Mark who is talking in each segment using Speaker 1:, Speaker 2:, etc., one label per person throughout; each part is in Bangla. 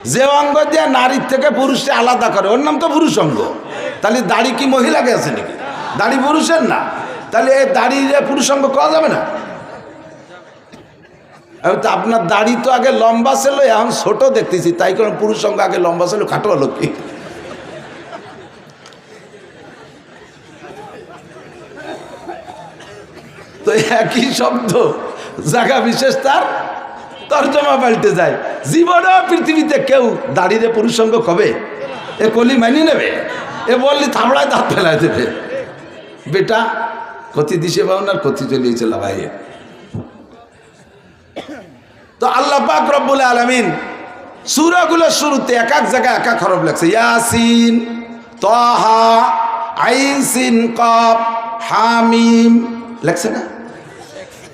Speaker 1: যে অঙ্গ দিয়ে নারীর থেকে পুরুষকে আলাদা করে ওর নাম তো পুরুষ অঙ্গ। তাহলে দাড়ি কি মহিলাকে আছে নাকি? দাড়ি পুরুষের না, তাহলে এই দাড়ি পুরুষ অঙ্গ করা যাবে না? আপনার দাড়ি তো আগে লম্বা ছিল, এখন ছোট দেখতেছি, তাই কারণ পুরুষ অঙ্গ আগে লম্বা ছিল, খাটো হলো কি? তো একই শব্দ জায়গা বিশেষ তার তর্জমা পাল্টে যায়। জীবনেও পৃথিবীতে কেউ দাড়িতে পুরুষ অঙ্গ কবে? এ কলি মানি নেবে? এ বললি থামড়ায় দাঁত ফেলায় দেবে। বেটা ক্ষতি দিশে পাও না, ক্ষতি চলিয়েছে ভাই। তো আল্লাহ পাক রব্বুল আলামিন সূরাগুলোর শুরুতে এক এক জায়গায় এক এক হরফ লেখছে। ইয়াসিন, তাহা, আইন সিন কাফ, হামিম লেখছে না?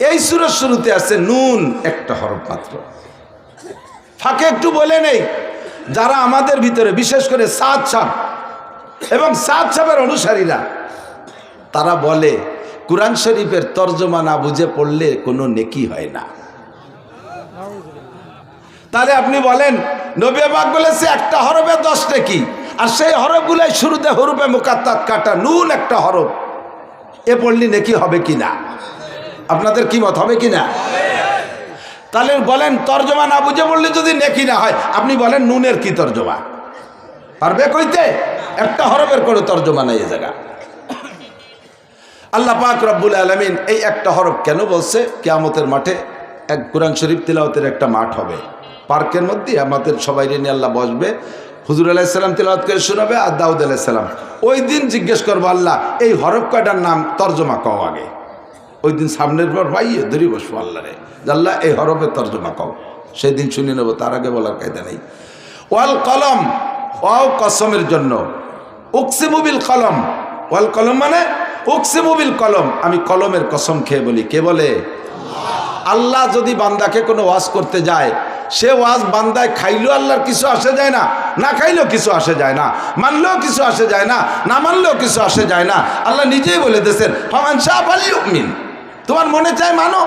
Speaker 1: এই সূরার শুরুতে আছে নুন, একটা হরফ মাত্র। ফাঁকে একটু বলে নেই, যারা আমাদের ভিতরে বিশেষ করে সাদ সাহেব এবং সাদ সাহেবের অনুসারীরা, তারা বলে কুরআন শরীফের তর্জমা না বুঝে পড়লে কোনো নেকি হয় না। তাহলে আপনি বলেন নবী পাক বলেছে একটা হরফে 10 নেকি, আর সেই হরফগুলাই শুরুতে হরফে মুকাত্তাত কাটা নুন একটা হরফ, এ পড়লি নেকি হবে কিনা? আপনাদের কি মত, হবে কিনা? তাহলে বলেন তর্জমা না বুঝে পড়লে যদি নেকি না হয়, আপনি বলেন নুনের কি তর্জমা পারবে কইতে? একটা হরফের কোনো তর্জমা নাই এ জায়গা। আল্লাহ পাক রব্বুল আলামিন এই একটা হরফ কেন বলছে? কিয়ামতের মাঠে এক কুরআন শরীফ তিলাওয়াতের একটা মাঠ হবে, পার্কের মধ্যে আমাদের সবাই নিয়ে আল্লাহ বসবে, হুজুর আলাইহিস সালাম তিলাওয়াত করে শোনাবে, আর দাউদ আলাইহিস সালাম। ওই দিন জিজ্ঞেস করবো আল্লাহ এই হরফ কয়টার নাম তর্জমা কও আগে। ওই দিন সামনের পর ভাইয়ে ধরি বসবো আল্লাহরে, আল্লাহ এই হরফের তর্জমা কও, সেই দিন শুনে নেবো, তার আগে বলার কায়দা নেই। ওয়াল কলম, ওয়াও কসমের জন্য, উকসিমু বিল কলম, ওয়াল কলম মানে উকসিমু বিল কলম, আমি কলমের কসম খেয়ে বলি। কে বলে? আল্লাহ যদি বান্দাকে কোনো ওয়াজ করতে যায়, সে ওয়াজ বান্দায় খাইলেও আল্লাহর কিছু আসে যায় না, না খাইলেও কিছু আসে যায় না, মানলেও কিছু আসে যায় না, না মানলেও কিছু আসে যায় না। আল্লাহ নিজেই বলে দিয়েছেন ফামান শাআ ফালইউমিন, তোমার মনে চায় মানো,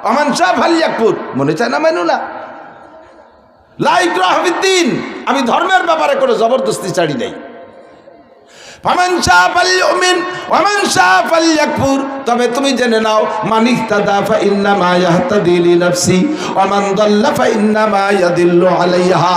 Speaker 1: ফামান শাআ ফালইয়াকফুর, মনে চায় না মানো না। লা ইকরাহা ফিদ্দীন, আমি ধর্মের ব্যাপারে কোনো জবরদস্তি ছাড়ি নাই। ফামান শাআ ফালইউমিন ওয়া মান শাআ ফালইয়াকফুর, তবে তুমি জেনে নাও মান ইহতাদা ফা ইন্নামা ইয়াহতাদি লিনাফসি ওয়া মান দাল্লা ফা ইন্নামা ইয়াদিল্লু আলাইহা।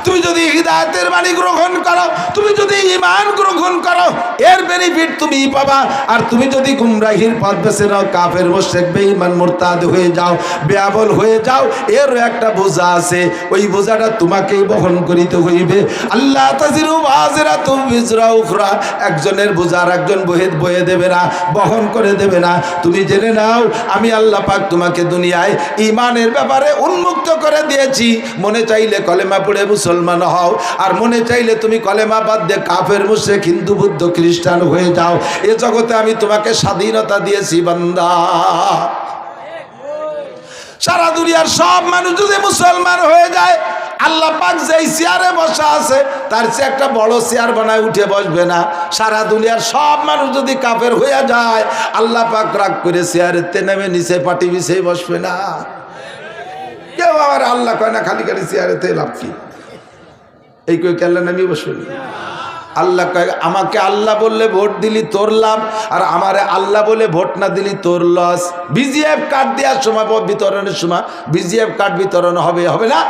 Speaker 1: তুমি যদি হিদায়াতের বাণী গ্রহণ করো, তুমি যদি ঈমান গ্রহণ করো, এর বেনিফিট তুমিই পাবা। আর তুমি যদি গুমরাহির পথ বেছে নাও, কাফের মুশরিক বেঈমান মুরতাদ হয়ে যাও, বেআবল হয়ে যাও, এর একটা বোঝা আছে, ওই বোঝাটা তোমাকেই বহন করিতে হইবে। আল্লাহ তাজিরু ওয়াজিরাতুম বিজরা উখরা, একজনের বোঝা আর একজন বয়ে দেবে না, বহন করে দেবে না। তুমি জেনে নাও আমি আল্লাহ পাক তোমাকে দুনিয়ায় ঈমানের ব্যাপারে উন্মুক্ত করে দিয়েছি। মনে চাইলে কলেমা পড়ে মুসলমান হও, আর মনে চাইলে তুমি কলেমা বাদ দিয়ে কাফের মুশরিক হিন্দু বুদ্ধ খ্রিস্টান হয়ে যাও। এ জগতে আমি তোমাকে স্বাধীনতা দিয়েছি বান্দা। সারা দুনিয়ার সব মানুষ যদি মুসলমান হয়ে যায়, আল্লাহ পাক যেই চেয়ারে বসা আছে তার চেয়ে একটা বড় চেয়ার বানায় উঠে বসবে না। সারা দুনিয়ার সব মানুষ যদি কাফের হয়ে যায়, আল্লাহ পাক রাগ করে চেয়ারেতে নেমে নিচে পাটি বিছিয়ে বসবে না। কেউ আবার আল্লাহ কয় না, খালি খালি চেয়ারেতে লাভ কি? এই কই কেল্লা নামিয়ে বসবে না। আল্লাহ কয় আমাকে আল্লাহ বললে ভোট দিলি তোর লাভ, আর আমারে আল্লাহ বলে ভোট না দিলি তোর লস। বিজিএফ কার্ড দেওয়ার সময়, বিতরণের সময় বিজিএফ কার্ড বিতরণ হবে, হবে না?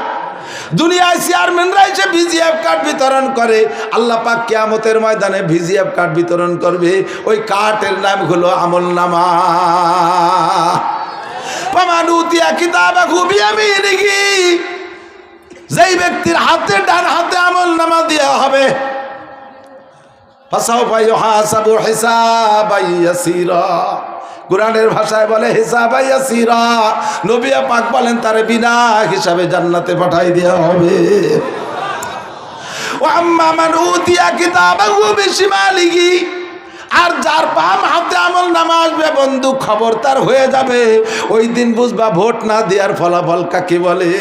Speaker 1: দুনিয়ায় চেয়ারম্যানরা এসে ভিজিএফ কার্ড বিতরণ করে, আল্লাহ পাক কিয়ামতের ময়দানে ভিজিএফ কার্ড বিতরণ করবে। ওই কার্ডের নাম হলো আমলনামা। ফামান উতিয়া কিতাবাহু বিয়ামিনিহি, যেই ব্যক্তির হাতে ডান হাতে আমলনামা দেওয়া হবে, ফাসাউফা ইউহাসাবু হিসাবান ইয়াসীরা, কুরআনের ভাষায় বলে হিসাবান ইয়াসীরা। নবী পাক বলেন তারে বিনা হিসাবে জান্নাতে পাঠাই দেওয়া হবে। ওয়া আম্মা মান উতিয়া কিতাবাহু বিশিমালিহি, আর যার বাম হাতে আমলনামা আসবে বন্ধু, খবর তার হয়ে যাবে। ওই দিন বুঝবা ভোট না দেওয়ার ফলাফল কাকে বলে।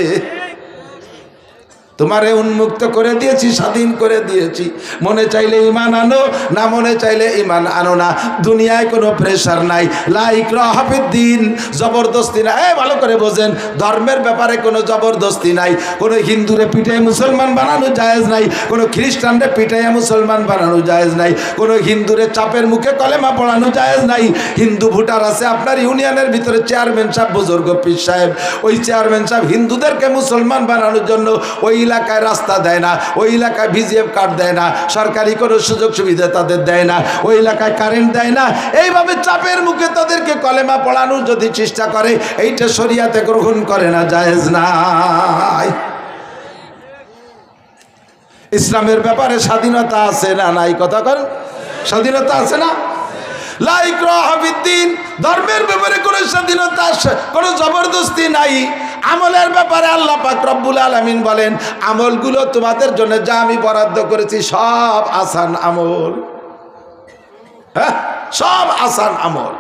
Speaker 1: তোমারে উন্মুক্ত করে দিয়েছি, স্বাধীন করে দিয়েছি। মনে চাইলে ঈমান আনো, না মনে চাইলে ঈমান আনো না। দুনিয়ায় কোনো প্রেশার নাই, লা ইকরাহা ফিদ্দিন, জবরদস্তি নাই। ভালো করে বোঝেন, ধর্মের ব্যাপারে কোনো জবরদস্তি নাই। কোনো হিন্দুরে পিটাই মুসলমান বানানো জায়েজ নাই, কোনো খ্রিস্টানরে পিটাইয়া মুসলমান বানানো জায়েজ নাই, কোনো হিন্দুরে চাপের মুখে কলেমা পড়ানো জায়েজ নাই। হিন্দু ভোটার আছে আপনার ইউনিয়নের ভিতরে, চেয়ারম্যান সাহেব, বুজুর্গ পীর সাহেব, ওই চেয়ারম্যান সাহেব হিন্দুদেরকে মুসলমান বানানোর জন্য ওই এলাকায় রাস্তা দেয় না, ওই এলাকায় ভিজিএফ কার্ড দেয় না, সরকারি কোনো সুযোগ সুবিধা তাদের দেয় না, ওই এলাকায় কারেন্ট দেয় না। এইভাবে চাপের মুখে তাদেরকে কলেমা পড়ানোর যদি চেষ্টা করে, এইটা শরিয়াতে গ্রহণ করে না, জায়েজ নাই। ইসলামের ব্যাপারে স্বাধীনতা আছে না নাই? কথা কর, স্বাধীনতা আছে না? লা ইকরাহা ফিদ্দিন, ধর্মের ব্যাপারে কোনো স্বাধীনতা, কোনো জবরদস্তি নাই। আমলের ব্যাপারে আল্লাহ পাক রব্বুল আলামিন বলেন, আমলগুলো তোমাদের জন্য যা আমি বরাদ্দ করেছি সব আসান আমল। হ্যাঁ, সব আসান আমল।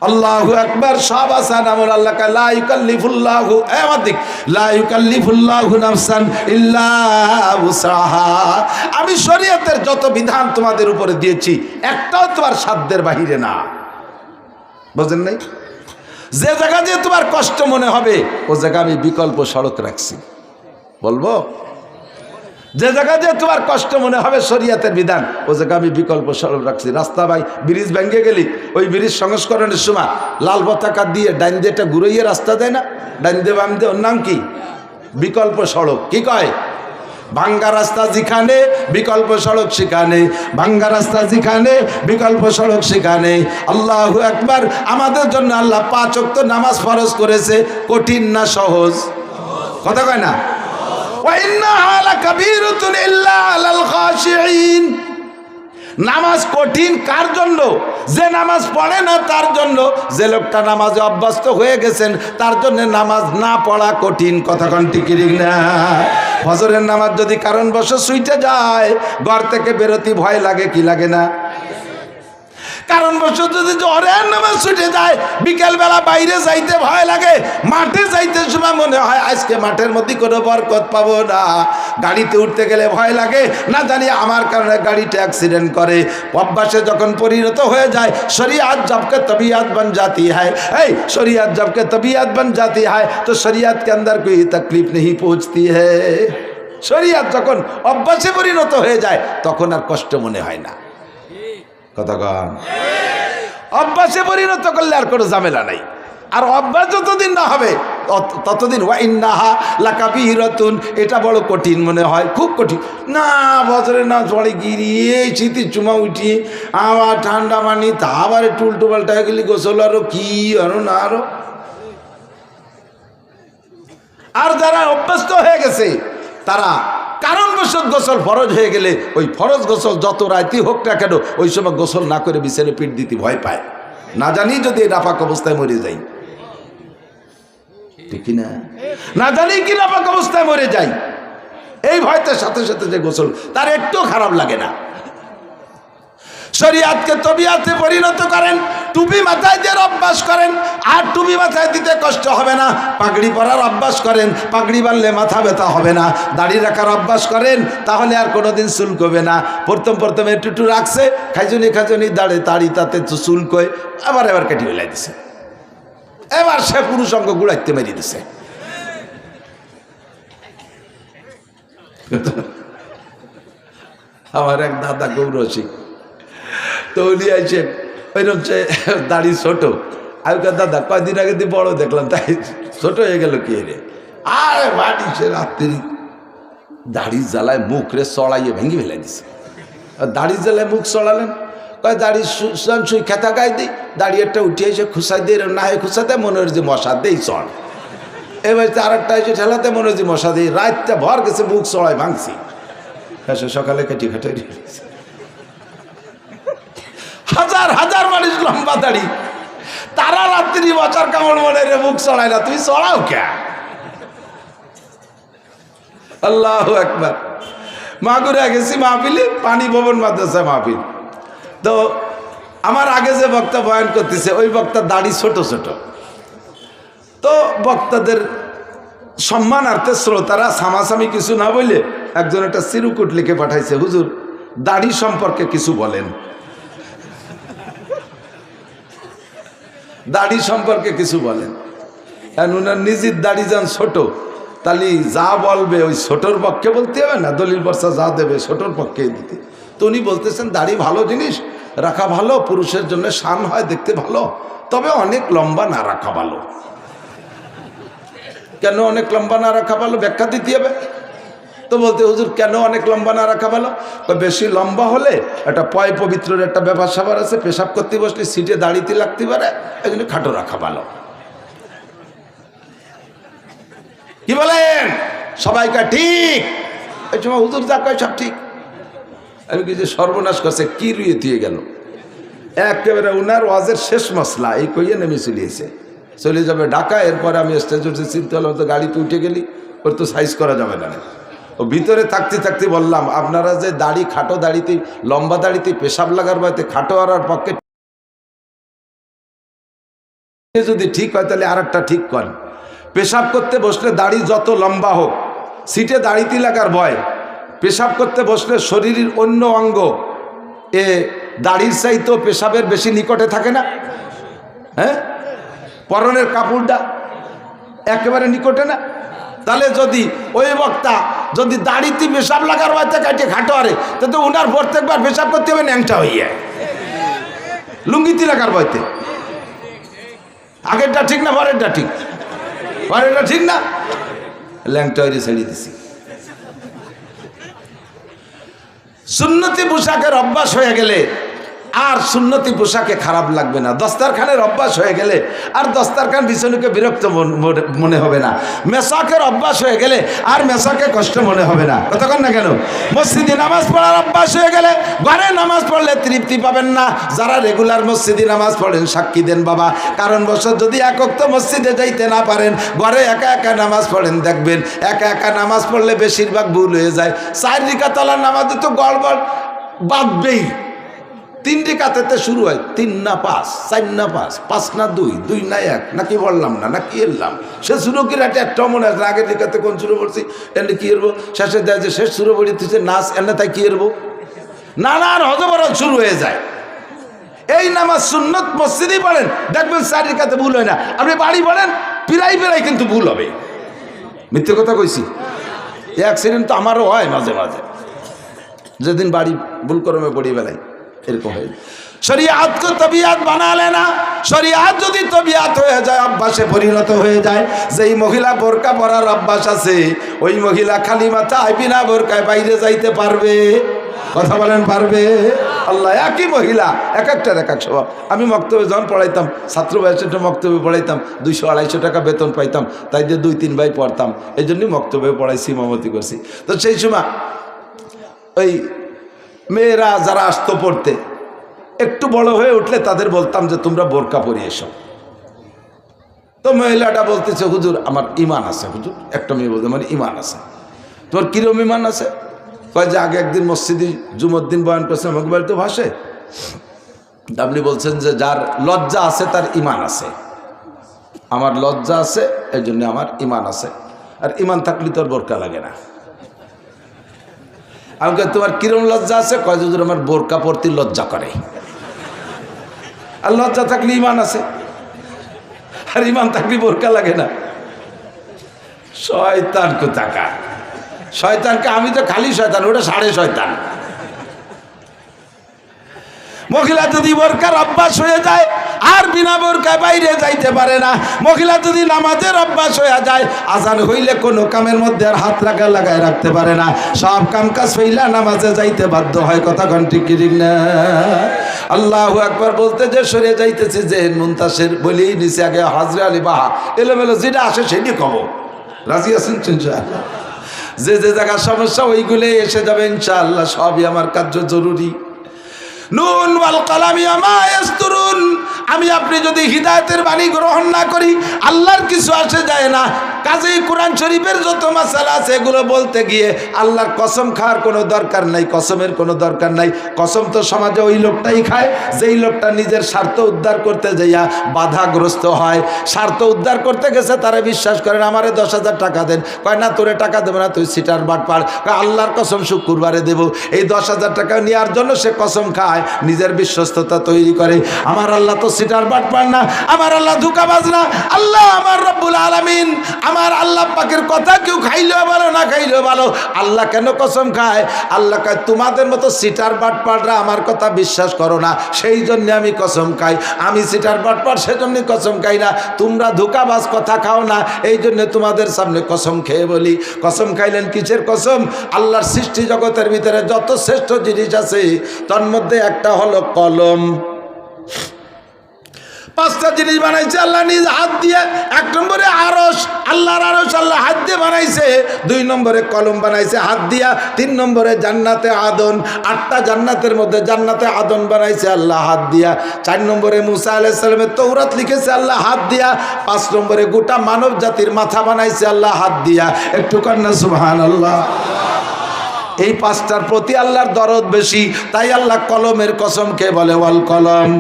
Speaker 1: আল্লাহু আকবার, সব আসান আমল। আল্লাহ কা লা ইউকাল্লিফুল্লাহু, আমাদিক লা ইউকাল্লিফুল্লাহু নাফসান ইল্লা উসাহা। আমি শরীয়তের যত বিধান তোমাদের উপরে দিয়েছি একটাও তোমার সাধ্যের বাহিরে না। বুঝেন নাই? যে জায়গা দিয়ে তোমার কষ্ট মনে হবে ও জায়গা আমি বিকল্প সড়ক রাখছি। বলবো, যে জায়গা দিয়ে তোমার কষ্ট মনে হবে শরীয়তের বিধান, ও জায়গা আমি বিকল্প সড়ক রাখছি। রাস্তা ভাই ব্রিজ ভেঙে গেলি, ওই ব্রিজ সংস্করণের সময় লাল পতাকা দিয়ে ডাইন দিয়ে একটা ঘুরাইয়ে রাস্তা দেয় না? ডাইন দিয়ে বাম দিয়ে, ওর নাম কি? বিকল্প সড়ক। কি কয়? ভাঙ্গা রাস্তা যেখানে বিকল্প সড়ক সেখানে, ভাঙ্গা রাস্তা যেখানে বিকল্প সড়ক সেখানে। আল্লাহু আকবার। আমাদের জন্য আল্লাহ 5 ওয়াক্ত নামাজ ফরজ করেছে। কঠিন না সহজ? কথা কয় না? ওয়া ইন্নাহা লাকাবীরাতুন ইল্লা আলাল খাশিঈন। নামাজ কঠিন কার জন্য? যে নামাজ পড়ে না তার জন্য। যে লোকটা নামাজে অভ্যস্ত হয়ে গেছেন তার জন্য নামাজ না পড়া কঠিন। কথা কোন ঠিক না? ফজরের নামাজ যদি কারণবশত ছুটে যায়, ঘর থেকে বেরোতে ভয় লাগে কি লাগে না? কারণবশত যদি জোহরের নামাজ ছুটে যায়, বিকেলবেলা বাইরে যাইতে ভয় লাগে, মাঠে যাইতে সময় মনে হয় আজকে মাঠের মধ্যে কোনো বরকত পাবো না। গাড়িতে উঠতে গেলে ভয় লাগে, না জানি আমার কারণে গাড়িটা অ্যাক্সিডেন্ট করে। অভ্যাসে যখন পরিণত হয়ে যায়, শরিয়াত জবকে তবিয়ত বন जाती है। এই শরিয়াত জবকে তবিয়ত বন जाती है তো শরিয়াত के अंदर कोई तकलीफ नहीं पहुंचती है। শরিয়াত যখন অভ্যাসে পরিণত হয়ে যায় তখন আর কষ্ট মনে হয় না। কথা কন। অভ্যাসে পরিণত করলে আর কোনো ঝামেলা নাই। আর অভ্যাস যতদিন না হবে ততদিন ওয়া ইন্নাহা লাকাবীরাতুন, এটা বড় কঠিন মনে হয়, খুব কঠিন। না বছরে না পড়ে গিরিয়ে শীতের চুমা উঠিয়ে আবার ঠান্ডা মানি, তা আবার একটু উল্টো পাল্টা হয়ে গেলি, গোসল আরো কি আরো না আরো। আর যারা অভ্যস্ত হয়ে গেছে তারা কারণবশত গোসল ফরজ হয়ে গেলে ওই ফরজ গোসল যত রাইতেই হোক না কেন, ওই সময় গোসল না করে বিছানে পিঠ দিতে ভয় পায়, না জানি যদি নাপাক অবস্থায় মরে যাই। ঠিক না? না জানি কি নাপাক অবস্থায় মরে যাই, এই ভয়তে সাথে সাথে যে গোসল, তার একটু খারাপ লাগে না। শরিয়াতকে তবিয়াতে পরিণত করেন, টুপি মাথায় দিয়ে অভ্যাস করেন, আর টুপি মাথায় দিতে কষ্ট হবে না। পাগড়ি পরার অভ্যাস করেন, পাগড়ি বাঁধলে মাথা ব্যথা হবে না। দাড়ি রাখার অভ্যাস করেন, তাহলে আর কোনোদিন চুলকবে না। প্রথম একটু রাখছে, খাইজনি দাড়ি তাতে চুলকয়, এবার কেটে ফেলাই দিছে। এবার সে পুরুষঙ্গ গুড়াইতে মেরিয়ে দিছে। আমার এক দাদা গৌরসিক তো উনি আইসে ওইরকম দাড়ি ছোট। আগেকার দাদা কয়দিন আগে দিয়ে বড় দেখলাম, তাই ছোট হয়ে গেল কি রে? আরে বাড়ি সে রাত্রি দাড়ির জ্বালায় মুখ রে চড়াইয়ে ভেঙে ফেলে দিছে। দাড়ির জ্বালায় মুখ চড়ালেন, কয় দাড়ি সুই খেতা গায়ে দিই, দাড়ি একটা উঠিয়ে এসে খুসাই দিয়ে না হয় খুসাতে মনে হয় যে মশা দেই চড়। এবার আর একটা এসে ঠেলাতে মনে হয় যে মশা দিই, রাতটা ভর গেছে মুখ চড়াই ভাঙছি। সকালে কেটে খাটাই হাজার হাজার মানুষ লম্বা দাড়ি, তারা রাত্রি বছর কামড় মনে রে মুখ চড়ায় না, তুমি চড়াও কে? আল্লাহু আকবার। মাগুরা গেছি মাহফিলে, পানি ভবন মাদ্রাসা মাহফিল। তো আমার আগে যে বক্তা বয়ান করতেছে ওই বক্তার দাড়ি ছোট ছোট। তো বক্তাদের সম্মানার্থে শ্রোতারা সামাসামি কিছু না বলে একজন একটা চিরকুট লিখে পাঠাইছে, হুজুর দাড়ি সম্পর্কে কিছু বলেন, দাড়ি সম্পর্কে কিছু বলেন। উনার নিজের দাড়ি যান ছোট, তাহলে যা বলবে ওই ছোটর পক্ষে বলতে হবে না, দলিল বর্ষা যা দেবে ছোটর পক্ষে দিতে। তো উনি বলতেছেন দাড়ি ভালো জিনিস, রাখা ভালো, পুরুষের জন্য শান হয়, দেখতে ভালো, তবে অনেক লম্বা না রাখা ভালো। কেন অনেক লম্বা না রাখা ভালো ব্যাখ্যা দিতে হবে। তো বলতে হুজুর কেন অনেক লম্বা না রাখা ভালো? বেশি লম্বা হলে একটা পয় পবিত্রের একটা ব্যাপার স্যাপার আছে, পেশাব করতে বসলে সিটে দাঁড়িতে লাগতে পারে, এই জন্য খাটো রাখা ভালো। কি বলেন সবাইকে? ঠিক। এই সময় হুজুর যা কয় সব ঠিক। আমি কি যে সর্বনাশ করছে, কি রুয়ে দিয়ে গেল একেবারে উনার ওয়াজের শেষ মশলা এই কইয়ে নেমে চলিয়েছে, চলে যাবে ঢাকা। এরপরে আমি স্টেজ উঠে চিনতে হলাম, তো গাড়িতে উঠে গেলি, ওর তো সাইজ করা যাবে না। ও ভিতরে থাকতে থাকতে বললাম, আপনারা যে দাড়ি খাটো দাড়িতে লম্বা দাড়িতে পেশাব লাগার বাড়িতে খাটো আর পক্ষে যদি ঠিক হয় তাহলে আর একটা ঠিক করেন। পেশাব করতে বসলে দাড়ি যত লম্বা হোক, সিটে দাড়িতে লাগার ভয়। পেশাব করতে বসলে শরীরের অন্য অঙ্গ এ দাড়ির চাইতেও পেশাবের বেশি নিকটে থাকে না? হ্যাঁ, পরনের কাপড়টা একেবারে নিকটে না? তাহলে যদি ওই বক্তা যদি দাড়িতে পেশাব লাগার বাড়িতে কাটিয়ে খাটো আরে, তো উনার প্রত্যেকবার পেশাব করতে হবে ন্যাংটা হইয়া লুঙ্গিতে লাগার বাড়িতে। আগেরটা ঠিক না পরেরটা ঠিক? পরেরটা ঠিক না, ল্যাংটা হয়ে ছেড়ে দিছি। সুন্নতি পোশাকের অভ্যাস হয়ে গেলে আর সুন্নতি পোশাকে খারাপ লাগবে না। দস্তারখানের অভ্যাস হয়ে গেলে আর দস্তারখান বিছানুকে বিরক্ত মনে হবে না। মেসাকের অভ্যাস হয়ে গেলে আর মেসাকে কষ্ট মনে হবে না। কতক্ষণ না কেন? মসজিদে নামাজ পড়ার অভ্যাস হয়ে গেলে ঘরে নামাজ পড়লে তৃপ্তি পাবেন না। যারা রেগুলার মসজিদে নামাজ পড়েন সাক্ষী দেন বাবা, কারণবশত যদি একক তো মসজিদে যাইতে না পারেন, ঘরে একা একা নামাজ পড়েন, দেখবেন একা একা নামাজ পড়লে বেশিরভাগ ভুল হয়ে যায়। 4 রাকাতের নামাজে তো গড়বড় বাঁধবেই। 3 রাকাতে শুরু হয় 3 না 5, 4 না 5, 5 না 2, 2 না 1, নাকি বললাম না নাকি এলাম। সে শুরু কি রাতে একটা মনে আছে আগের দিকাতে কোন শুরু পড়ছি এনে কি এরবো, শেষে দেয় যে শেষ শুরু পড়ি তুই নাচ এনে তাই কি এরবো, নানান হজবরল শুরু হয়ে যায়। এই নামাজ সুন্নত মসজিদেই পড়েন, দেখবেন 4 রাকাতে ভুল হয় না। আপনি বাড়ি পড়েন পিরাই পিরাই কিন্তু ভুল হবে। মিথ্যে কথা কইছি? অ্যাক্সিডেন্ট তো আমারও হয় মাঝে মাঝে, যেদিন বাড়ি ভুল করমে পড়ি বেলায় এরকম হয়। শরিয়াতকে তবিয়াত বানালে না। শরিয়াত যদি তবিয়াত হয়ে যায়, অভ্যাসে পরিণত হয়ে যায়, যেই মহিলা বোরকা পরার অভ্যাস আছে ওই মহিলা খালি মাথায় বিনা বোরকায় বাইরে যাইতে পারবে। কথা বলেন পারবে? আল্লাহ, একই মহিলা এক একটার এক এক স্বভাব। আমি মক্তবে যখন পড়াইতাম, ছাত্র বয়সে মক্তবে পড়াইতাম, 200-250 টাকা বেতন পাইতাম, তাই দিয়ে 2-3 ভাই পড়তাম, এই জন্যই মক্তবে পড়াইছি, ইমামতি করছি। তো সেই সময় ওই মেয়েরা যারা আসতো পড়তে, একটু বড় হয়ে উঠলে তাদের বলতাম যে তোমরা বোরকা পরিয়ে এসো। তো মহিলাটা বলতেছে হুজুর আমার ইমান আছে। হুজুর একটা মেয়ে বলতে আমার ইমান আছে। তোমার কিরম ইমান আছে? কয় যে আগে একদিন মসজিদে জুমুদ্দিন বয়ান করছেন, আমাকে বাড়িতে ভাসে, আপনি বলছেন যে যার লজ্জা আছে তার ইমান আছে। আমার লজ্জা আছে, এই জন্য আমার ইমান আছে, আর ইমান থাকলে তোর বোরকা লাগে না। আমাকে তোমার কিরম লজ্জা আছে? কয় হুজুর আমার বোরকা পরতে লজ্জা করে। আর লজ্জা থাকলে ইমান আছে, আর ইমান থাকলে বোরকা লাগে না। শয়তান কোথাকার! শয়তানকে আমি তো খালি শয়তান, ওটা 6.5 মহিলা যদি বোরকার অভ্যাস হয়ে যায় আর বিনা বোরকায় বাইরে যাইতে পারে না। মহিলা যদি নামাজের অভ্যাস হয়ে যায়, আজান হইলে কোনো কামের মধ্যে আর হাত লাগায় রাখতে পারে না, সব কাম কাজ হইলা নামাজে যাইতে বাধ্য হয়। কথা কোন ঠিক না? আল্লাহু আকবার বলতে যে সরে যাইতেছে, যে মুনতাসির বলেই নিচে আগে হাজরে আলী বাহা এলোমেলো যেটা আসে সেটি কব। রাজি আছেন ইনশাআল্লাহ? যে যে জায়গার সমস্যা ওইগুলো এসে যাবে ইনশাআল্লাহ। সবই আমার কার্য জরুরি। নুন ওয়াল কালামি আমা ইয়াসতুরুন। আমি আপনি যদি হিদায়াতের বাণী গ্রহণ না করি, আল্লাহর কিছু আসে যায় না। কাজেই কোরআন শরীফের যত মাসালা আছে এগুলো বলতে গিয়ে আল্লাহর কসম খাওয়ার কোনো দরকার নাই, কসমের কোনো দরকার নাই। কসম তো সমাজে ওই লোকটাই খায় যেই লোকটা নিজের স্বার্থ উদ্ধার করতে যাইয়া বাধাগ্রস্ত হয়। স্বার্থ উদ্ধার করতে গেছে, তারা বিশ্বাস করেন আমারে 10,000 টাকা দেন, কয় না তোরে টাকা দেবো না, তুই সিটার বাটপার, কয় আল্লাহর কসম শুক্রবারে দেব। এই 10,000 টাকা নেওয়ার জন্য সে কসম খায়, নিজের বিশ্বস্ততা তৈরি করে। আমার আল্লাহ তো সিটার বাটপার না, আমার আল্লাহ ধোঁকাবাজ না। আল্লাহ আমার রব্বুল আলামিন, আমার আল্লাহ পাকের কথা কেউ খাইলেও ভালো না খাইলেও ভালো। আল্লাহ কেন কসম খায়? আল্লাহ কয় তোমাদের মতো সিটার বাটপাররা আমার কথা বিশ্বাস করো না, সেই জন্য আমি কসম খাই। আমি সিটার বাটপার সেজন্য কসম খাই না, তোমরা ধোঁকাবাজ কথা খাও না, এই জন্য তোমাদের সামনে কসম খেয়ে বলি। কসম খাইলেন কিসের কসম? আল্লাহর সৃষ্টি জগতের ভিতরে যত শ্রেষ্ঠ জিনিস আছে তার মধ্যে একটা হলো কলম। 5টা জিনিস বানাইছে আল্লাহ নিজ হাত দিয়ে। 1 নম্বরে আরশ, আল্লাহর আরশ আল্লাহ হাত দিয়ে বানাইছে। 2 নম্বরে কলম বানাইছে হাত দিয়া। 3 নম্বরে জান্নাতে আদন, 8টা জান্নাতের মধ্যে জান্নাতে আদন বানাইছে আল্লাহ হাত দিয়া। 4 নম্বরে মুসা আলাইহিস সালামের তৌরাত লিখেছে আল্লাহ হাত দিয়া। 5 নম্বরে গোটা মানব জাতির মাথা বানাইছে আল্লাহ হাত দিয়া। একটু কন্যা সুবহানাল্লাহ। এই 5টার প্রতি আল্লাহর দরদ বেশি, তাই আল্লাহ কলমের কসম খেয়ে বলে ওয়াল কলম।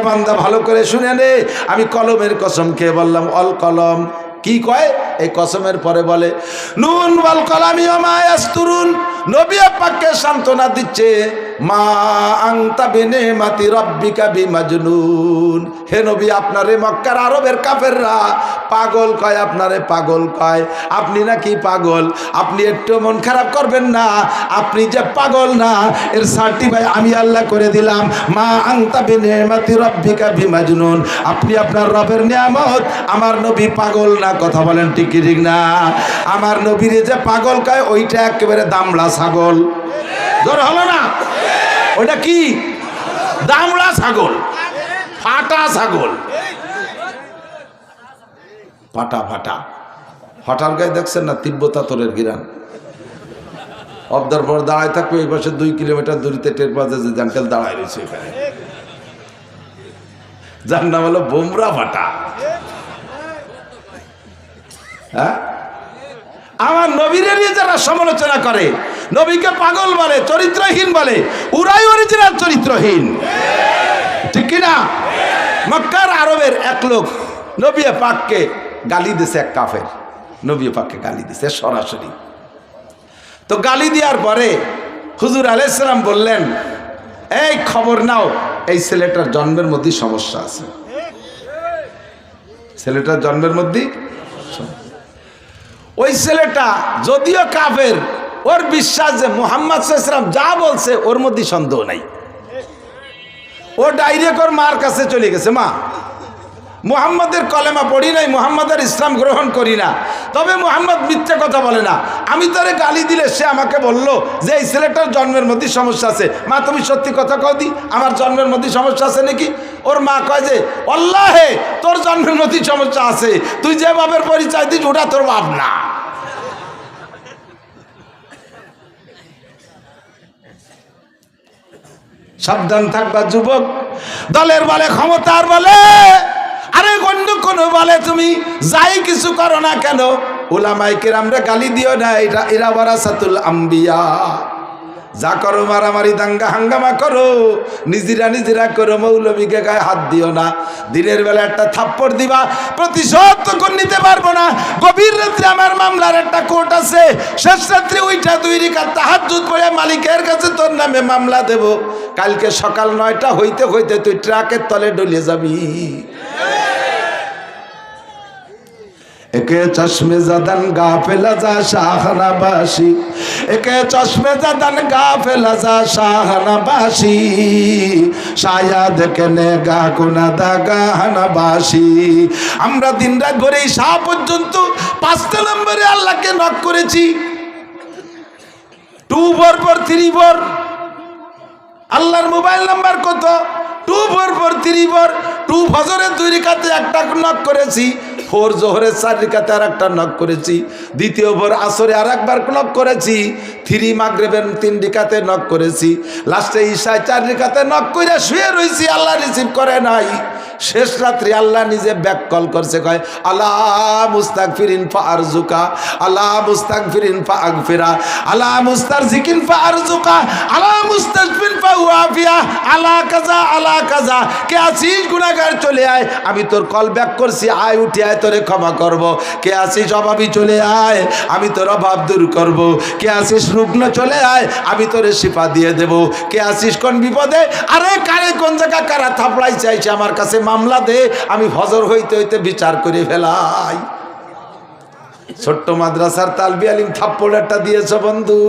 Speaker 1: বান্দা ভালো করে শুনে নে, আমি কলমের কসম খেয়ে বললাম অল কলম। কি কয়? এই কসমের পরে বলে নুন ওয়াল কলামি ওয়া মা ইয়াসতুরুন। নবী পাককে সান্ত্বনা দিচ্ছে, মা আনতা বিনিমাতি রাব্বিকা বিমাজনুন। হে নবী, আপনারে মক্কার আরবের কাফেররা পাগল কয়, আপনারে পাগল কয়, আপনি নাকি পাগল। আপনি একটু মন খারাপ করবেন না, আপনি যে পাগল না এর সার্টিফাই আমি আল্লাহ করে দিলাম। মা আনতা বিনিমাতি রাব্বিকা বিমাজনুন। আপনি আপনার রবের নিয়ামত, আমার নবী পাগল না। কথা বলেন ঠিক কি ঠিক না? আমার নবীরে যে পাগল কয় ওইটা একেবারে দামড়া ছাগল। জোর হলো না? ওইটা কি? দামড়া ছাগল, ফাটা ছাগল, ফাটা ফাটা ফাটার গায়ে দেখছেন না তিব্বত আতরের গিরান। অবদার পর দাঁড়ায় থাকবে, এই পাশে 2 কিলোমিটার দূরিতে টের পাওয়া যায় যে জান্টেল দাঁড়ায় রয়েছে এখানে, যার নাম হলো বোমরা ফাটা। হ্যাঁ, আমার নবীর নিয়ে যারা সমালোচনা করে, নবীকে পাগল বলে, চরিত্রহীন বলে, ওরাই অরিজিনাল চরিত্রহীন, ঠিক কিনা? মক্কার আরবের এক লোক নবী পাককে গালি দিছে, এক কাফের নবী পাককে গালি দিছে সরাসরি। তো গালি দেওয়ার পরে হুজুর আলাইহিস সালাম বললেন, এই খবর নাও, এই ছেলেটার জন্মের মধ্যে সমস্যা আছে, ছেলেটার জন্মের মধ্যে। ওই ছেলেটা যদিও কাফের, ওর বিশ্বাস যে মুহাম্মদ সাল্লাল্লাহু আলাইহি ওয়াসাল্লাম যা বলছে ওর মধ্যে সন্দেহ নাই। ও ডাইরেক্ট ওর মার কাছে চলে গেছে, মা মুহাম্মদের কলেমা পড়ি নাই, মুহাম্মদের ইসলাম গ্রহণ করি না, তবে মুহাম্মদ মিথ্যা কথা বলে না। আমি তারে গালি দিলে সে আমাকে বলল যে এই ছেলেটার জন্মের মধ্যে সমস্যা আছে। মা তুমি সত্যি কথা কও দি, আমার জন্মের মধ্যে সমস্যা আছে নাকি? ওর মা কয় যে আল্লাহে তোর জন্মের মধ্যে সমস্যা আছে, তুই যে বাপের পরিচয় দিস ওটা তোর বাপ না। সাবধান থাকবা যুবক, দলের বলে ক্ষমতার বলে, আরে অন্য কোন বলে তুমি যাই কিছু করো না কেন, উলামায়ে কেরামরে গালি দিও না, এরা ওয়ারাসাতুল আম্বিয়া। যা করো মারামারি দাঙ্গা হাঙ্গামা করো, নিজেরা করো, মৌলবীকে গায়ে হাত দিও না। দিনের বেলা একটা থাপ্পড় দিবা, প্রতিশোধ তখন নিতে পারবো না। গভীর রাত্রে আমার মামলার একটা কোর্ট আছে, শেষ রাত্রে ওইটা 2 রাকাত তাহাজ্জুদ পড়ে মালিকের কাছে তোর নামে মামলা দেব। কালকে সকাল 9টা হইতে হইতে তুই ট্রাকের তলে ডলে যাবি। একে চশমে জাদান গাফেলা যা শাহনাবাসী, একে চশমে জাদান গাফেলা যা শাহনাবাসী, শায়াদ কেনে গা কোনা দাগা হানাবাসী। আমরা দিন রাত ভরে শাহ পর্যন্ত 5টা নম্বরে আল্লাহকে নক করেছি, 2 পর 3 পর। আল্লাহর মোবাইল নাম্বার কত? 2 পর 3 পর। 2 ফজরের 2 রাকাতে একটা নক করেছি, 4 জোহরের 4 রাকাতে আর একটা নক করেছি, দ্বিতীয় ভোর আসরে আর একবার নক করেছি, 3 মাগরিবের 3 রাকাতে নক করেছি, লাস্টে ঈশায় 4 রাকাতে নক করে শুয়ে রয়েছি, আল্লাহ রিসিভ করে নাই। শেষ রাত্রি আল্লাহ নিজে ব্যাককল করছে, কয় আলা মুস্তাগফিরিন ফাআরজুকা, আলা মুস্তাগফিরিন ফাআগফিরা, আলা মুস্তারজিকিন ফাআরজুকা, আলা মুস্তাগফিরিন ফাউআফিয়া, আলা কাজা আলা কাজা। কে আছিস গুনাহগার চলে আয়, আমি তোর কল ব্যাক করছি, আয় উঠে আয়, তোরে ক্ষমা করব। কে আছিস অভাবী চলে আয়, আমি তোর অভাব দূর করব। কে আছিস রুগ্ন চলে আয়, আমি তোরে শিফা দিয়ে দেব। কে আছিস কোন বিপদে, আরে কারে কোন জায়গা কারা থাপড়াই চাইছে, আমার কাছে মামলা দে, আমি ফজর হইতে হইতে বিচার করে ফেলাই। ছোট্ট মাদ্রাসার তালবি আলিম থাপ্পড় একটা দিয়েছ বন্ধু,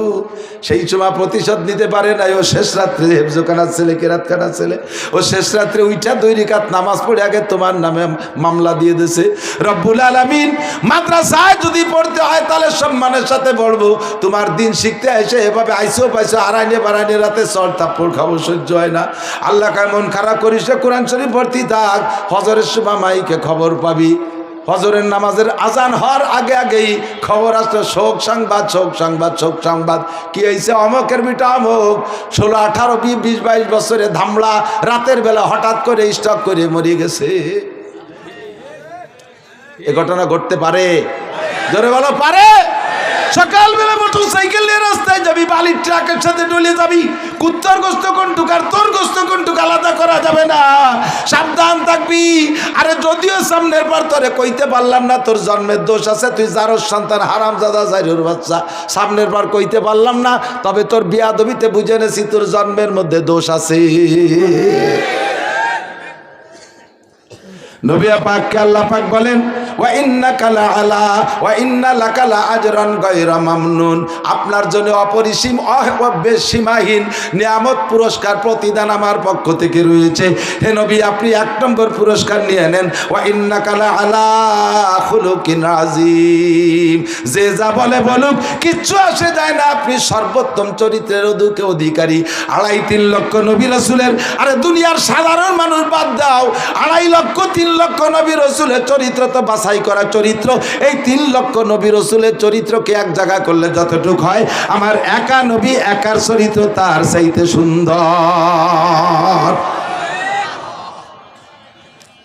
Speaker 1: সেই সময় প্রতিশোধ নিতে পারে নাই। ও শেষ রাত্রে হেফজোখানার ছেলে, কেরাতখানার ছেলে, ও শেষ রাত্রে উইঠা 2 রাকাত নামাজ পড়ে আগে তোমার নামে মামলা দিয়ে দিয়েছে। রব্বুল আলামিন মাদ্রাসায় যদি পড়তে হয় তাহলে সম্মানের সাথে পড়বো। তোমার দিন শিখতে এসে এভাবে আইসো পাইসো, আড়াইনে বাড়াইনে রাতে চল থাপ্পড় খাবো, সহ্য হয় না। আল্লাহ কায় মন খারাপ করিস, কোরআন শরীফ ভর্তি থাক, হজরের সময় মাইকে খবর পাবি। হজরের নামাজের আজান হওয়ার আগে আগেই খবর আসলো, শোক সংবাদ, শোক সংবাদ, শোক সংবাদ। কি হয়েছে, অমকের বিটা অমক 16, 18, 20, 22 বছরে ধামড়া, রাতের বেলা হঠাৎ করে স্ট্রোক করে মরে গেছে। এ ঘটনা ঘটতে পারে? জোরে বলো, পারে? সকালবেলা মোটর সাইকেল নিয়ে রাস্তায় যাবি, বালির ট্রাকের সাথে ডলে যাবি, কুত্তার গোস্ত কোনটুক আর তোর গোস্ত কোনটুক আলাদা করা যাবে না, সাবধান থাকবি। আরে যদিও সামনের পর তোরে কইতে পারলাম না তোর জন্মের দোষ আছে, তুই জারোর সন্তান, হারামজাদা জাইরুর বাচ্চা, সামনের পর কইতে পারলাম না, তবে তোর বিয়াদবিতে বুঝে নেছি তোর জন্মের মধ্যে দোষ আছে। নবী পাককে আল্লাহ পাক বলেন, ওয়া ইন্নাকা লাআলা ওয়া ইন্না লাকা লাআজরান গায়রা মামনুন, আপনার জন্য অপরিসীম সীমাহীন নিয়ামত, পুরস্কার, প্রতিদান আমার পক্ষ থেকে রয়েছে। হে নবী, আপনি 1 নম্বর পুরস্কার নিয়ে নেন। ওয়া ইন্নাকা লাআলা খুলুকিন আযীম, যে যা বলে বলুক কিচ্ছু আসে যায় না, আপনি সর্বোত্তম চরিত্রের অধিকারী। 2.5-3 লক্ষ নবী রাসূলের, আরে দুনিয়ার সাধারণ মানুষ বাদ দাও, 2.5 লক্ষ 3 লক্ষ নবী রাসূলের চরিত্র তো বাছাই করা চরিত্র। এই 3 লক্ষ নবী রাসূলের চরিত্রকে এক জায়গা করলে যতটুক হয়, আমার একা নবী একার চরিত্র তার চাইতে সুন্দর,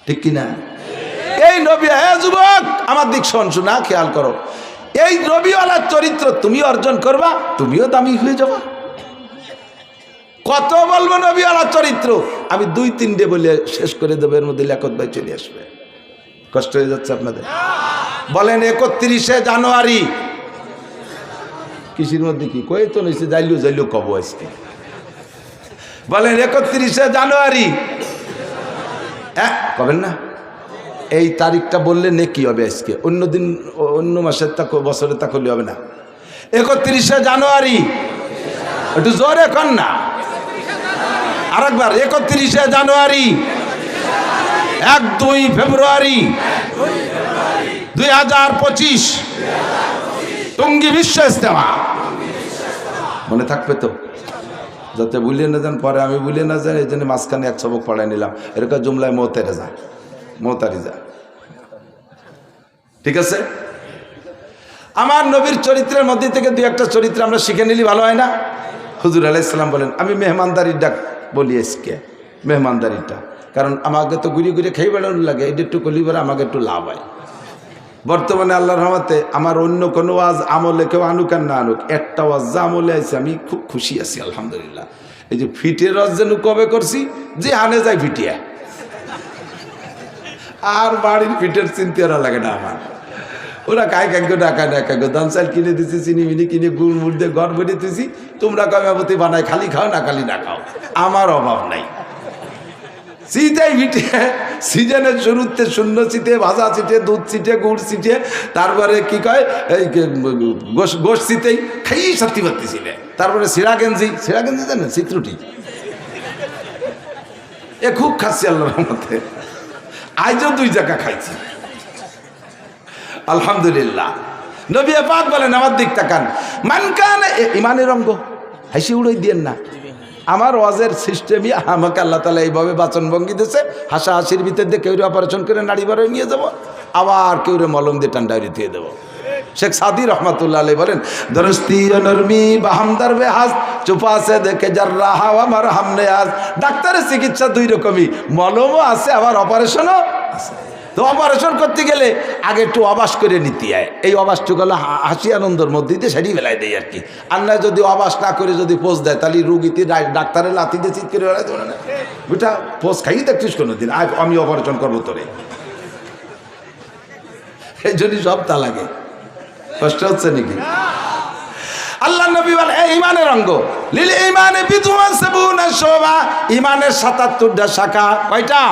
Speaker 1: ঠিক কিনা? এই নবী, হে যুবক আমার দিক শোনা, খেয়াল করো, এই নবীওয়ালার চরিত্র তুমি অর্জন করবা, তুমিও দামি হয়ে যাবা। কত বলবো নবীওয়ালার চরিত্র, আমি 2-3টে বলে শেষ করে দেবো, এর মধ্যে লেখত ভাই চলে আসবে। কষ্ট হয়ে যাচ্ছে আপনাদের? বলেন 31শে জানুয়ারি, কৃষির মধ্যে কি কয়ে তো নিচ্ছে, যাইলেও কব আজকে। বলেন 31শে জানুয়ারি, কবেন না? এই তারিখটা বললে নেকি হবে আজকে, অন্য দিন অন্য মাসের তা বছরে তা করলে হবে না। 31শে জানুয়ারি, একটু জোরে কর না, আরেকবার। 31শে জানুয়ারি, 1-2 ফেব্রুয়ারি 2025 টঙ্গী বিশ্ব ইজতেমা। মনে থাকবে তো? যাতে ভুলে না যান, পরে আমি ভুলে না যাই, এই জন্য মাঝখানে 1 সবক পড়াই নিলাম। এরকম জুমলায় মোতারিজা, ঠিক আছে? আমার নবীর চরিত্রের মধ্যে থেকে 2-1টা চরিত্র আমরা শিখে নিলি ভালো হয় না? হুজুর আলাইহিস সালাম বলেন, আমি মেহমানদারির ডাক বলি আজকে, মেহমানদারিটা, কারণ আমাকে তো ঘুরে ঘুরে খেয়ে বেড়ানোর লাগে, এটা একটু করলি পরে আমাকে একটু লাভ হয়। বর্তমানে আল্লাহর রহমতে আমার অন্য কোনো ওয়াজ আমলে কেউ আনুক আর না আনুক, একটা ওয়াজ যা আমলে আছে আমি খুব খুশি আছি আলহামদুলিল্লাহ। এই যে ফিটের ওয়াজ যেন কবে করছি, যে আনে যায় ফিটিয়া, আর বাড়ির ফিটের চিন্তা লাগে না আমার। ওরা কাকে ডাকা না কাকে দান চাল কিনে দিচ্ছি, চিনি মিনি কিনে গুড় মুড় দিয়ে ঘর ভরে দিতেছি, তোমরা কমাবতী বানায় খালি খাও না খালি না খাও, আমার অভাব নাই। শীতেই ভিটে সিজনের শুরুতে শূন্য ছিটে, ভাজা ছিটে, দুধ ছিটে, গুড় ছিটে, তারপরে কি কয় এই গোশ ছিটেই খাই সত্যি পারতেছিলে। তারপরে সিরা গেঞ্জি জানেন, চিত্রটি এ খুব খাচ্ছি আল্লাহর রহমতে, আজও 2 জায়গা খাইছি আলহামদুলিল্লাহ। নবী পাক বলেন, আমার দিক তাকান, মান কান ইমানের অঙ্গ, হাসি উড়াই দিয়েন না। আমার ওয়াজের সিস্টেমই আমাকে আল্লাহ তাআলা এইভাবে বাচনভঙ্গি দিয়েছে, হাসা হাসির ভিতর দিয়ে কেউ অপারেশন করে নাড়ি বাড়ি নিয়ে যাবো, আবার কেউ মলম দিয়ে ঠান্ডা দিয়ে দেবো। শেখ সাদি রহমাতুল্লাহ আলাইহি বলেন, দরস্তি নরমি বাহামদার বেহাজ চুপা সে দেখে যারা হাওয়া আমার হামনে আজ। ডাক্তারের চিকিৎসা দুই রকমই, মলমও আছে আবার অপারেশনও আছে। তো অপারেশন করতে গেলে আগে একটু অবাস করে নিতে হয়, এই অবাসটুকু হলো হাসি আনন্দের মধ্যে দিয়ে সেটি বেলায় দেয় আর কি। আর না যদি অবাস না করে যদি পোষ দেয় তাহলে রুগীতে ডাক্তারের লাথি দিয়ে চিৎ করে বেড়ায় দেবে না, ওইটা পোষ খাইয়ে দেখছিস কোনো দিন, আজ আমি অপারেশন করবো তোরে, এই জন্যই সব তা লাগে। কষ্ট হচ্ছে নাকি? আল্লাহ নবী বলেন এই ইমানের অঙ্গ, লিল ইমানে বিদুয়ান সাবুনা শোভা, ইমানের ৭৭টা শাখা। কয়টা?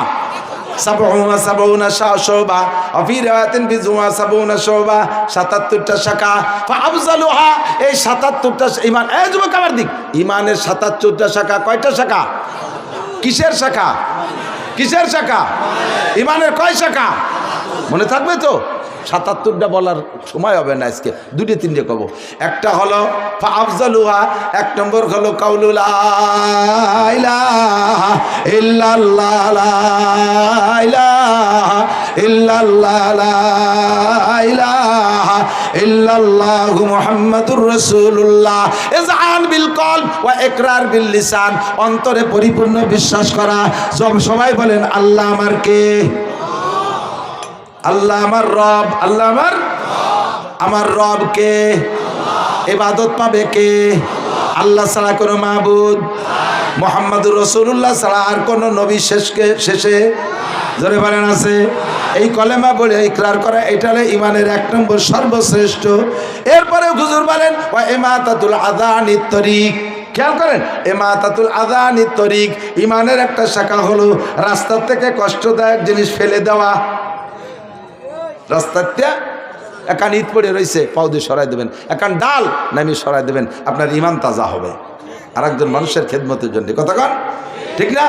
Speaker 1: সাবউনা শোভা, ফি রিওয়ায়াতিন বিদুয়ান সাবুনা শোভা, ৭৭টা শাখা। ফাআফজালুহা, এই ৭৭টা ইমান, এই যুবক আমার দিক, ইমানের ৭৭টা শাখা। কয়টা শাখা? কিসের শাখা? কিসের শাখা? ইমানের কয় শাখা? মনে থাকবে তো? ৭৭টা বলার সময় হবে না আজকে, দুটো তিনটে কব। একটা হলো ফাআফজালুহা, এক নম্বর হলো কাউলু লা ইলাহা ইল্লাল্লাহ, লা ইলাহা ইল্লাল্লাহ, লা ইলাহা ইল্লাল্লাহু মুহাম্মাদুর রাসূলুল্লাহ। ইযআন বিল কলব ওয়া ইকরার বিল লিসান, অন্তরে পরিপূর্ণ বিশ্বাস করা। সবাই বলেন আল্লাহ আমার কে? আল্লাহ আমার রব। আল্লাহ আমার রব কে? ইবাদত পাবে কে? আল্লাহ ছাড়া কোনো মাবুদ, মুহাম্মাদুর রাসূলুল্লাহ ছাড়া আর কোনো নবী শেষে জোরে বলেন আছে? এই কলেমা বলে ইকরার করা, এটা হলো ইমানের ১ নম্বর সর্বশ্রেষ্ঠ। এরপরে হুজুর বলেন ওয়া ইমাতাতুল আযানিত তরিক। খেয়াল করেন, ইমাতাতুল আযানিত তরিক, ইমানের একটা শাখা হলো রাস্তার থেকে কষ্টদায়ক জিনিস ফেলে দেওয়া। রাস্তাতে একান ইট পড়ে রয়েছে, পাও দিয়ে সরাই দেবেন, একান ডাল নামিয়ে সরাই দেবেন, আপনার ইমান তাজা হবে আর একজন মানুষের খেদমতের জন্য। কথা কন ঠিক না?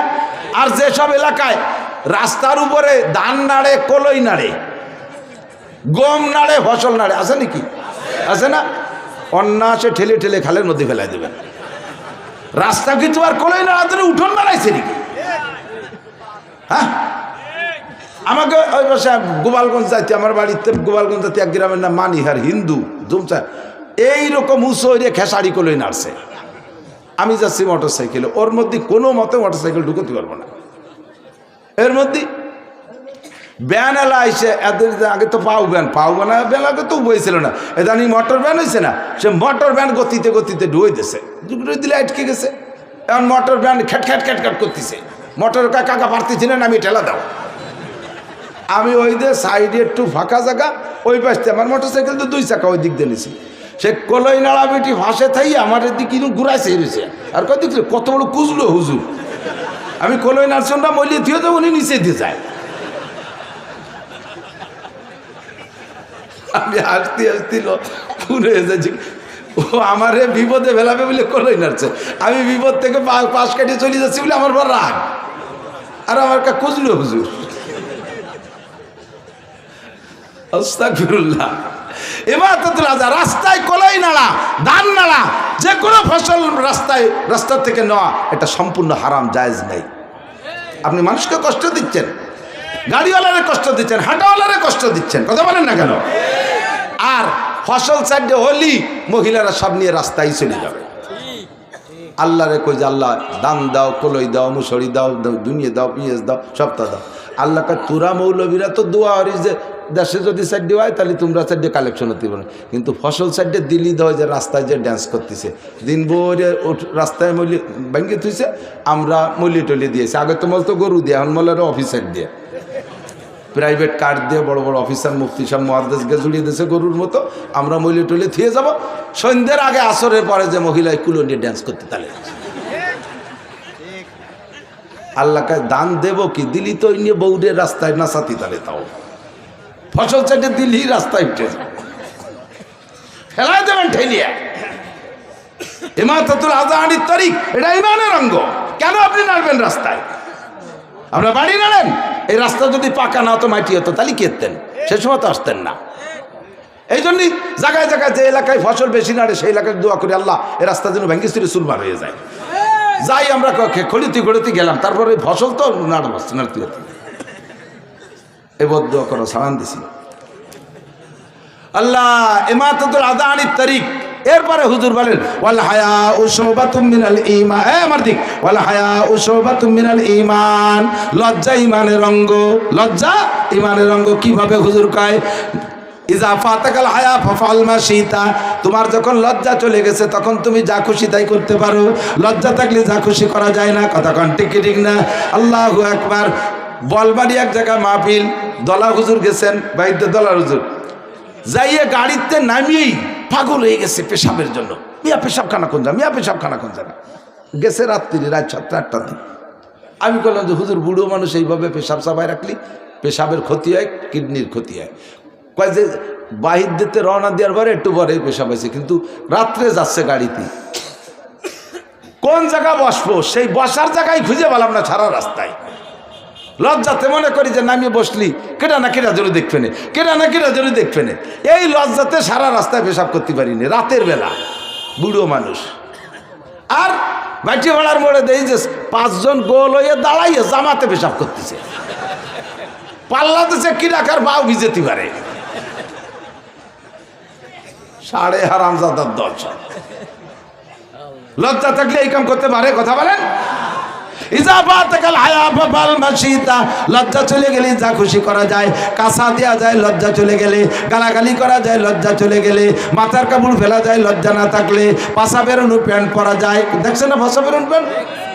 Speaker 1: আর যেসব এলাকায় রাস্তার উপরে ধান নাড়ে, কলই নাড়ে, গম নাড়ে, ফসল নাড়ে, আছে নাকি? আছে না? অন্যাসে ঠেলে ঠেলে খালের মধ্যে ফেলাই দেবেন। রাস্তা কিন্তু আর কলই নাড়াতে উঠোন বানাইছে নাকি? হ্যাঁ, আমাকে ওই পাশে গোপালগঞ্জ যাইতে, আমার বাড়িতে গোপালগঞ্জ যাইতে এক গ্রামের নাম মানিহার, হিন্দু জমচা, এইরকম উঁচু হয়ে খেসারি কলই নাড়ছে। আমি যাচ্ছি মোটর সাইকেলে, ওর মধ্যে কোনো মতে মোটর সাইকেল ঢুকতে পারবো না। এর মধ্যে ব্যান এলা আইসে, এদের আগে তো পাও ব্যান ব্যান আগে তো বইছিল না, এদানি মোটর ব্যান হয়েছে না, সে মোটর ব্যান গতিতে গতিতে ঢুয়ে দিছে, দিলে আটকে গেছে। এখন মোটর ব্যান খ্যাট খ্যাট খ্যাট খ্যাট করতেছে, মোটর কাকা পারতেছি না, আমি ঠেলা দাও। আমি ওই দিয়ে সাইডে একটু ফাঁকা জায়গা, ওই পাশে আমার মোটর সাইকেল তো 2 চাকা ওই দিক দিয়ে নিছি, সে কলই নাড়া বেটি ফাঁসে থাই আমার দিক কিন্তু ঘুরাইছে হেরেছে। আর কয় দেখলে কত বড় কুজলো হুজুর, আমি কলই নাড়ছনটা মলিয়ে থিয়ে তো উনি নিচে দিয়ে যায়। আমি হাসতে হাসছিল পুরে যাচ্ছি, ও আমারে বিপদে ফেলাবে বলে কলই নাড়ছে, আমি বিপদ থেকে পাশ কাটিয়ে চলে যাচ্ছি বলে আমার বড় রাগ, আর আমার কা কুজলো হুজুর। আস্তাগফিরুল্লাহ। ইমাতাতুল আযা, রাস্তায় কলাই নাড়া, ধান নাড়া, যে কোনো ফসল রাস্তা থেকে নেওয়া, এটা সম্পূর্ণ হারাম, জায়েজ নেই। আপনি মানুষকে কষ্ট দিচ্ছেন, গাড়িওয়ালারে কষ্ট দিচ্ছেন, হাঁটাওয়ালারে কষ্ট দিচ্ছেন, কথা বলেন না কেন? আর ফসল সাইডে হলি মহিলারা সব নিয়ে রাস্তায় চলে যাবে। আল্লাহরে কই যে আল্লাহ দান দাও, কলই দাও, মুসড়ি দাও, দুনিয়া দাও, পিঁয়াজ দাও, সবটা দাও। আল্লাহকে তুরা মৌলবীরা তো দোয়া হরি যে দেশে যদি সাইডে হয় তাহলে তোমরা সাইডে কালেকশন হতে পারো, কিন্তু ফসল সাইডে দিল্লি দেওয়া যে রাস্তায় যে ড্যান্স করতেছে, দিন ভরে রাস্তায় মলি ভেঙে থুইছে, আমরা মলি টলি দিয়েছি। আগে তো মল তো গরু দিয়ে, এখন মলের অফিসার দিয়ে, প্রাইভেট কার দিয়ে বড় বড় অফিসার মুফতি সব মহাদেশকে জুড়িয়ে দিয়েছে গরুর মতো। আমরা মলি টলি থুয়ে যাব, সন্ধ্যের আগে আসরের পরে যে মহিলায় কুলো নিয়ে ড্যান্স করতে তাহলে আল্লাহকে দান দেব কি? দিলি তো নিয়ে বউরের রাস্তায় নাচাতি তাহলে, তাও ফসল চাইতে দিলি রাস্তায় উঠে ফেলাই দেবেন ঠেলিয়া। ইমাতাতুল আযানিত তরিক, এটা ইমানের অঙ্গ। কেন আপনি নাড়বেন রাস্তায়? আপনার বাড়ি নাড়েন, এই রাস্তা যদি পাকা না হতো, মাটি হতো, তাহলে কি করতেন? সে সময় তো আসতেন না। এই জন্যই জায়গায় জায়গায় যে এলাকায় ফসল বেশি নাড়ে সেই এলাকায় দোয়া করি, আল্লাহ এই রাস্তা যেন ভেঙ্গে ছিঁড়ে চুরমার হয়ে যায়। যাই আমরা খড়িতে গেলাম, তারপরে ফসল তো নাড়তে হতো, এবার দোয়া করো, সালাম দিছি। আল্লাহ ইমাতাতুল আযানিত তারিক। এরপরে হুজুর বলেন ওয়াল হায়াউ শুবাতুম মিনাল ঈমান, আমার দিক, ওয়াল হায়াউ শুবাতুম মিনাল ঈমান, লজ্জা ঈমানের অঙ্গ, লজ্জা ঈমানের অঙ্গ। কিভাবে হুজুর কয় ইজা ফাতাকাল হায়া ফাফআল মা শিতা, তোমার যখন লজ্জা চলে গেছে তখন তুমি যা খুশি তাই করতে পারো, লজ্জা থাকলে যা খুশি করা যায় না। কথা কোন ঠিক কি ঠিক না? আল্লাহু আকবার। বলবাড়ি এক জায়গায় মাহফিল, দলা হুজুর গেছেন, বাইতে দলা হুজুর যাইয়ে গাড়িতে নামিয়েই পাগল হয়ে গেছে পেশাবের জন্য। মিয়া পেশাবখানা কোন জায়গা, মিয়া পেশাবখানা কোন জায়গা, গেছে রাত্রি, রাত 7-8টার দিন। আমি বললাম যে হুজুর বুড়ো মানুষ এইভাবে পেশাব চাপায় রাখলি পেশাবের ক্ষতি হয়, কিডনির ক্ষতি হয়। কয় যে বাহির দিতে রওনা দেওয়ার পরে একটু পরে পেশাব হয়েছে, কিন্তু রাত্রে যাচ্ছে গাড়িতে, কোন জায়গা বসবো সেই বসার জায়গায় খুঁজে পেলাম না সারা রাস্তায়। লজ্জাতে মনে করি যে নামিয়ে বসলি কেটা না কেটা জোরে দেখবে না, কেটা না কেটা জোরে দেখবে না, এই লজ্জাতে সারা রাস্তায় পেশাব করতে পারিনি রাতের বেলা, বুড়ো মানুষ। আর বাইটি ভাড়ার মোড়ে দেই যে 5 জন গোল হয়ে দাঁড়াইয়ে জামাতে পেশাব করতেছে, পাল্লাতেছে কি রাখার বাউ ভিজেতে পারে। সাড়ে হারামজাদার দল। লজ্জা থাকলে এই কাম করতে পারে? কথা বলেন। লজ্জা চলে গেলে যা খুশি করা যায়, কাঁচা দেওয়া যায় লজ্জা চলে গেলে, গালাগালি করা যায় লজ্জা চলে গেলে, মাথার কাপড় ফেলা যায় লজ্জা না থাকলে, ভাষা বেরোনো প্যান্ট পরা যায়। দেখছেন না ভাষা বেরোন প্যান্ট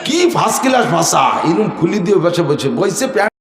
Speaker 1: কি ফার্স্ট ক্লাস ভাষা, এরকম খুলি দিয়ে বসে বসে বইছে প্যান্ট